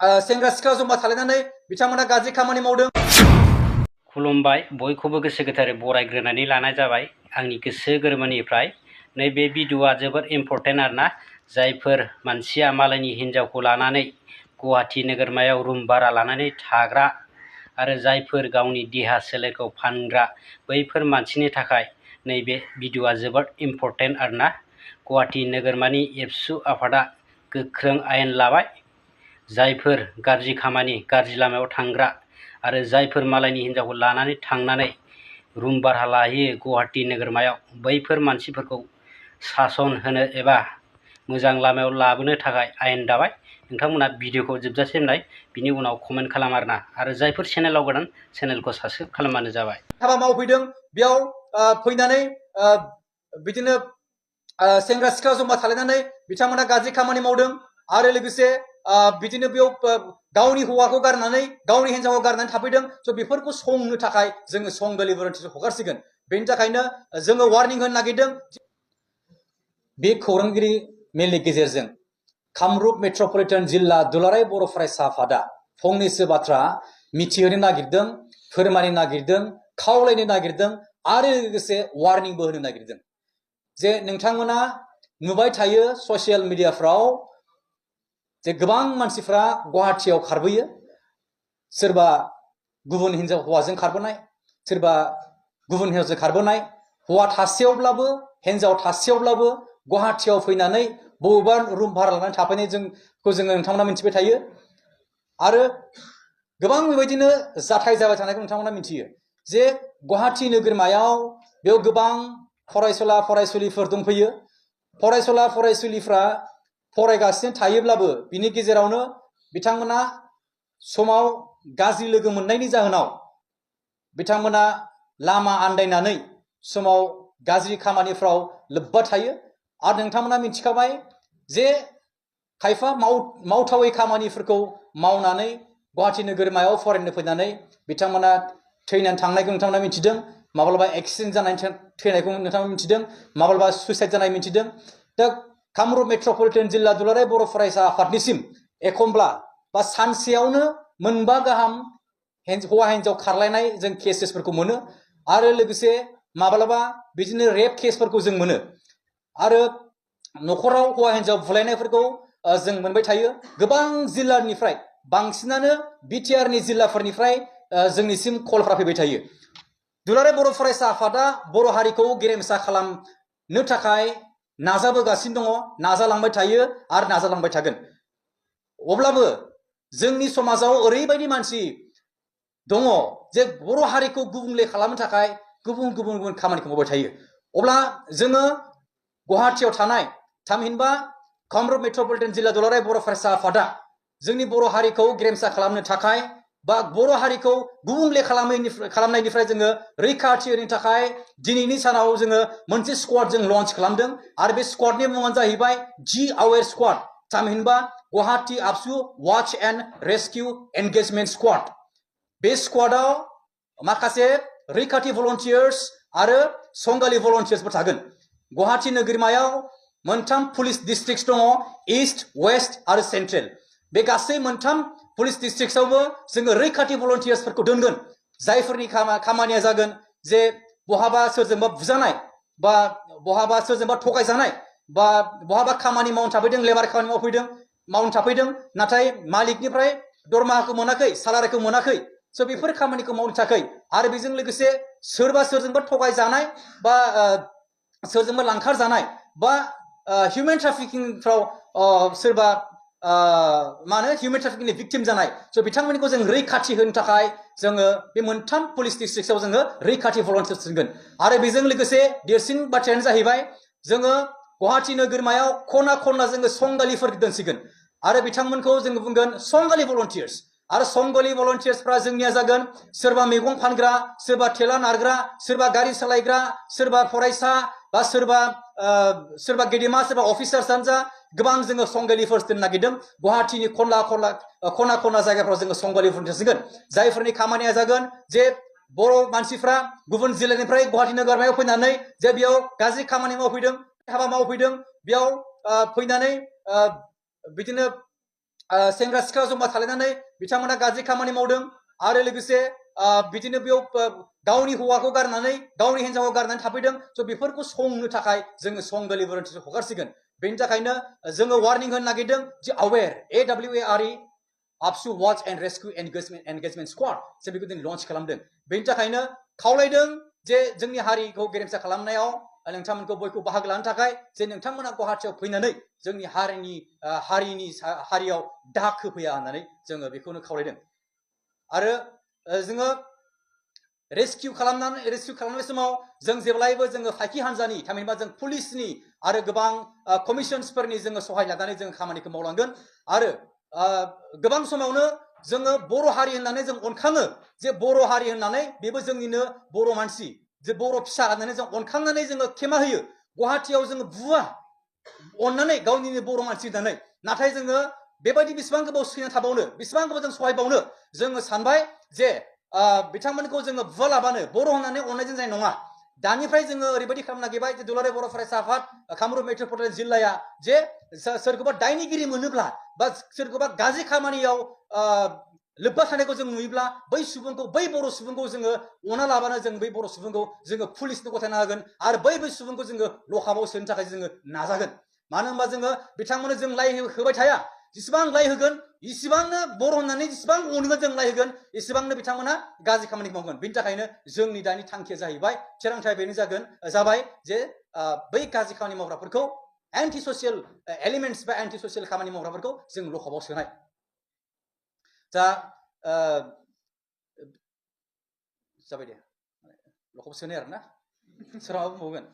सेंग्रा सिख्ला जमा थालायनानै बिथांमोना गाज्रि खामानि मावदों। खुलुमबाय, बयखौबो गोसो गोथारै बरायग्रोनानै लानाय जाबाय आंनि गोसो गोरबोनिफ्राय। नैबे भिडिअआ जोबोद इम्पर्टेन्ट आरोना। जायफोर मानसिया मालायनि हिन्जावखौ लानानै गुवाहाटि नोगोरमायाव रुम भारा लानानै थाग्रा आरो जायफोर गावनि देहा सोलेरखौ फानग्रा बैफोर मानसिनि थाखाय नैबे भिडिअआ जोबोद इम्पर्टेन्ट आरोना। गुवाहाटि नोगोरमानि एबसु आफादा गोख्रों आयेन लाबाय। जायफोर गाज्रि खामानि गाज्रि लामायाव थांग्रा आरो जायफोर मालायनि हिन्जावखौ लानानै थांनानै रुम भारा लाहैयो गुवाहाटि नोगोरमायाव, बैफोर मानसिफोरखौ सासन होनो एबा मोजां लामायाव लाबोनो थाखाय आयेन दाबाय। नोंथांमोना भिडिअखौ जोबजासिम नाय, बिनि उनाव कमेन्ट खालाम आरोना। आरो जायफोर चेनेलाव गोदान चेनेलखौ साबस्क्राइब खालामबानो जाबाय। हाबा मावफैदों बेयाव फैनानै बिदिनो सेंग्रा सिख्ला जमा थालायनानै बिथांमोना गाज्रि खामानि मावदों आरो लोगोसे बिदिनो बेयाव गावनि हौवाखौ गारनानै गावनि हिन्जावखौ गारनानै थाफैदों। स' बेफोरखौ संनो थाखाय जोङो संगलि भलन्टियार्स हगारसिगोन। बेनि थाखायनो जोङो वार्निं होनो नागिरदों। बे खौरांगिरि मेलनि गेजेरजों कामरुप मेट्रपलिटन जिल्ला दुलाराय बर' फरायसा आफादा फंनैसो बाथ्रा मिथिहोनो नागिरदों, फोरमायनो नागिरदों, खावलायनो नागिरदों आरो लोगोसे वार्निंबो होनो नागिरदों जे नोंथांमोना नुबाय थायो ससियेल मिडियाफ्राव जे गोबां मानसिफ्रा गुवाहाटियाव खारबोयो। सोरबा गुबुन हिन्जाव हौवाजों खारबोनाय, सोरबा गुबुन हिन्जावजों खारबोनाय, हौवा थासेयावब्लाबो हिन्जाव थासेयावब्लाबो गुवाहाटियाव फैनानै बबेबा रुम भारा लानानै थाफैनाय जोङो नोंथांमोना मिथिबाय थायो। आरो गोबां बेबायदिनो जाथाय जाबाय थानायखौ नोंथांमोना मिथियो जे गुवाहाटि नोगोरमायाव बेयाव गोबां फरायसुला फरायसुलिफोर दंफैयो। फरायसुला फरायसुलिफ्रा फरायगासिनो थायोब्लाबो बिनि गेजेरावनो बिथांमोना समाव गाज्रि लोगो मोननायनि जाहोनाव बिथांमोना लामा आन्दायनानै समाव गाज्रि खामानिफ्राव लोब्बा थायो। आरो नोंथांमोना मिथिखाबाय जे खायफा मावथावै खामानिफोरखौ मावनानै गुवाहाटि नोगोरमायाव फरायनो फैनानै बिथांमोना थैनानै थांनायखौ नोंथांमोना मिथिदों। माब्लाबा एक्सिडेन्ट जानानै थैनायखौ नोंथांमोना मिथिदों, माब्लाबा सुइसाइड जानाय मिथिदों। दा कामरुप मेट्रपलिटन जिल्ला दुलाराय बर' फरायसा आफादनिसिम एखमब्ला बा सानसेयावनो मोनबा गाहाम हौवा हिन्जाव खारलायनाय जों केसेसफोरखौ मोनो आरो लोगोसे माब्लाबा बिदिनो रेप केसफोरखौ जों मोनो आरो न'खराव हौवा हिन्जाव बुलायनायफोरखौ जों मोनबाय थायो। गोबां जिल्लानिफ्राय बांसिनानो बिटिआरनि जिल्लाफोरनिफ्राय जोंनिसिम कलफ्रा फैबाय थायो। दुलाराय बर' फरायसा आफादा बर' हारिखौ गेरेमसा खालामनो थाखाय नाजाबोगासिनो दङ, नाजालांबाय थायो आरो नाजालांबाय थागोन। अब्लाबो जोंनि समाजाव ओरैबायदि मानसि दङ जे बर' हारिखौ गुबुंले खालामनो थाखाय गुबुन गुबुन गुबुन खामानिखौ मावबाय थायो। अब्ला जोङो गुवाहाटियाव थानाय थामहिनबा कामरुप मेट्रपलिटन जिल्ला दुलाराय बर' फरायसा आफादा जोंनि बर' हारिखौ गेरेमसा खालामनो थाखाय बा बर' हारिखौ गुबुंले खालामनायनिफ्राय जोङो रैखाथि होनो थाखाय दिनैनि सानाव जोङो मोनसे स्क्वाड जों लन्च खालामदों आरो बे स्क्वाडनि मुङानो जाहैबाय जि आवेर स्क्वाड, थामहिनबा गुवाहाटि आबसु watch and rescue engagement squad. बे स्क्वाडाव माखासे रैखाथि भलन्टियार्स आरो संगालि भलन्टियार्सबो थागोन। गुवाहाटि नोगोरमायाव मोनथाम पुलिस डिस्ट्रिक्ट दङ, इस्ट, वेस्ट आरो सेन्ट्रेल। बे गासै मोनथाम पुलिस डिस्ट्रिक्टआवबो जोङो रैखाथि भलन्टियार्सफोरखौ दोनगोन, जायफोरनि खामानिया जागोन जे बहाबा सोरजोंबा बुजानाय बा बहाबा सोरजोंबा थगायजानाय बा बहाबा खामानि मावनो थाफैदों, लेबार खामानि मावनो थाफैदों, नाथाय मालिकनिफ्राय दरमाहाखौ मोनाखै, सालारिखौ मोनाखै। स' बेफोर खामानिखौ मावनो थाखाय आरो बेजों लोगोसे सोरजोंबा थगायजानाय बा सोरजोंबा लांखार जानाय बा हिउमेन ट्राफिकिंफ्राव सोरबा हिउमेन ट्राफिकिंनि भिक्टिम जानाय, स' बिथांमोनखौ जों रैखाथि होनो थाखाय जोङो बे मोनथाम पुलिस डिस्ट्रिक्टआव जोङो रैखाथि भलन्टियार्स दोनगोन। आरो बेजों लोगोसे देरसिन बाथ्रायानो जाहैबाय जोङो गुवाहाटि नोगोरमायाव खना खना जोङो संगालिफोर दोनसिगोन आरो बिथांमोनखौ जोङो बुंगोन संगालि भलन्टियार्स। आरो संगालि भलन्टियार्सफ्रा जोंनिया जागोन सोरबा मैगं फानग्रा, सोरबा थेला नारग्रा, सोरबा गारि सालायग्रा, सोरबा फरायसा बा सोरबा गेदेमा, सोरबा अफिसार्सआनो जा, गोबां जोङो संगालिफोर दोननो नागिरदों। गुवाहाटिनि खना खना जायगाफ्राव जोङो संगालि भलन्टियार्स दोनगोन, जायफोरनि खामानिया जागोन जे बर' मानसिफ्रा गुबुन जिल्लानिफ्राय गुवाहाटि नोगोरमायाव फैनानै जे बेयाव गाज्रि खामानि मावफैदों, हाबा मावफैदों, बेयाव फैनानै बिदिनो सेंग्रा सिख्ला जमा थालायनानै बिथांमोना गाज्रि खामानि मावदों आरो लोगोसे बिदिनो बेयाव गावनि हौवाखौ गारनानै गावनि हिन्जावखौ गारनानै थाफैदों स' बेफोरखौ संनो थाखाय जोङो सं डेलिभारेन्स हगारसिगोन बेनि थाखायनो जोङो वार्निं होनो नागिरदों जे aware AWARE ABSU watch and rescue engagement squad जों बेखौ दिनै लन्च खालामदों बेनि थाखायनो खावलायदों जे जोंनि हारिखौ गेरेमसा खालामनायाव नोंथांमोनखौ बयखौ बाहागो लानो थाखाय जे नोंथांमोना गुवाहाटियाव फैनानै जोंनि हारियाव दाग होफैया होननानै जोङो बेखौनो खावलायदों आरो जोङो रेस्किउ खालामनाय समाव जों जेब्लायबो जोङो फाइखि हान्जानि थामहिनबा जों पुलिसनि आरो गोबां कमिसन्सफोरनि जोङो सहाय लानानै जों खामानिखौ मावलांगोन आरो गोबां समावनो जोङो बर' हारि होननानै जों अनखाङो जे बर' हारि होननानै बेबो जोंनिनो बर' मानसि जे बर' फिसा होननानै जों अनखांनानै जोङो खेमा होयो गुवाहाटियाव जोङो बुवा अननानै गावनिनो बर' मानसि होननानै नाथाय जोङो बेबायदि बेसेबां गोबाव सैना थाबावनो बेसेबां गोबाव जों सहायबावनो जोङो सानबाय जे बिथांमोनखौ जोङो बुवालाबानो बर' होननानै अननायजों जानाय नङा दानिफ्राय जोङो ओरैबायदि खालामनो नागिरबाय जे दुलाराय बर' फरायसा आफाद कामरुप मेट्रपलिटन जिल्लाया जे सोरखौबा दायनिगिरि मोनोब्ला बा सोरखौबा गाज्रि खामानियाव लोब्बा थानायखौ जों नुयोब्ला बै बर' सुबुंखौ जोङो अना लाबानो जों बै बर' सुबुंखौ जोङो पुलिसनो गथायना होगोन आरो बै सुबुंखौ जोङो लकाबाव सोनो थाखाय जोङो नाजागोन मानो होनबा जोङो बिथांमोननो जों लाय होबाय थाया जेसेबां लाय होगोन इसिबांनो बर' होननानै जेसेबां अनगोन जों लाय होगोन इसिबांनो बिथांमोना गाज्रि खामानि मावगोन बेनि थाखायनो जोंनि दानि थांखिया जाहैबाय थिरांथाया बेनो जाबाय जे बै गाज्रि खामानि मावग्राफोरखौ एन्टि ससियेल एलिमेन्टस बा एन्टि ससियेल खामानि मावग्राफोरखौ जों लकाबाव सोनाय दा जाबाय दे लकाबाव सोनाय आरोना सोरहाबा बुंबावगोन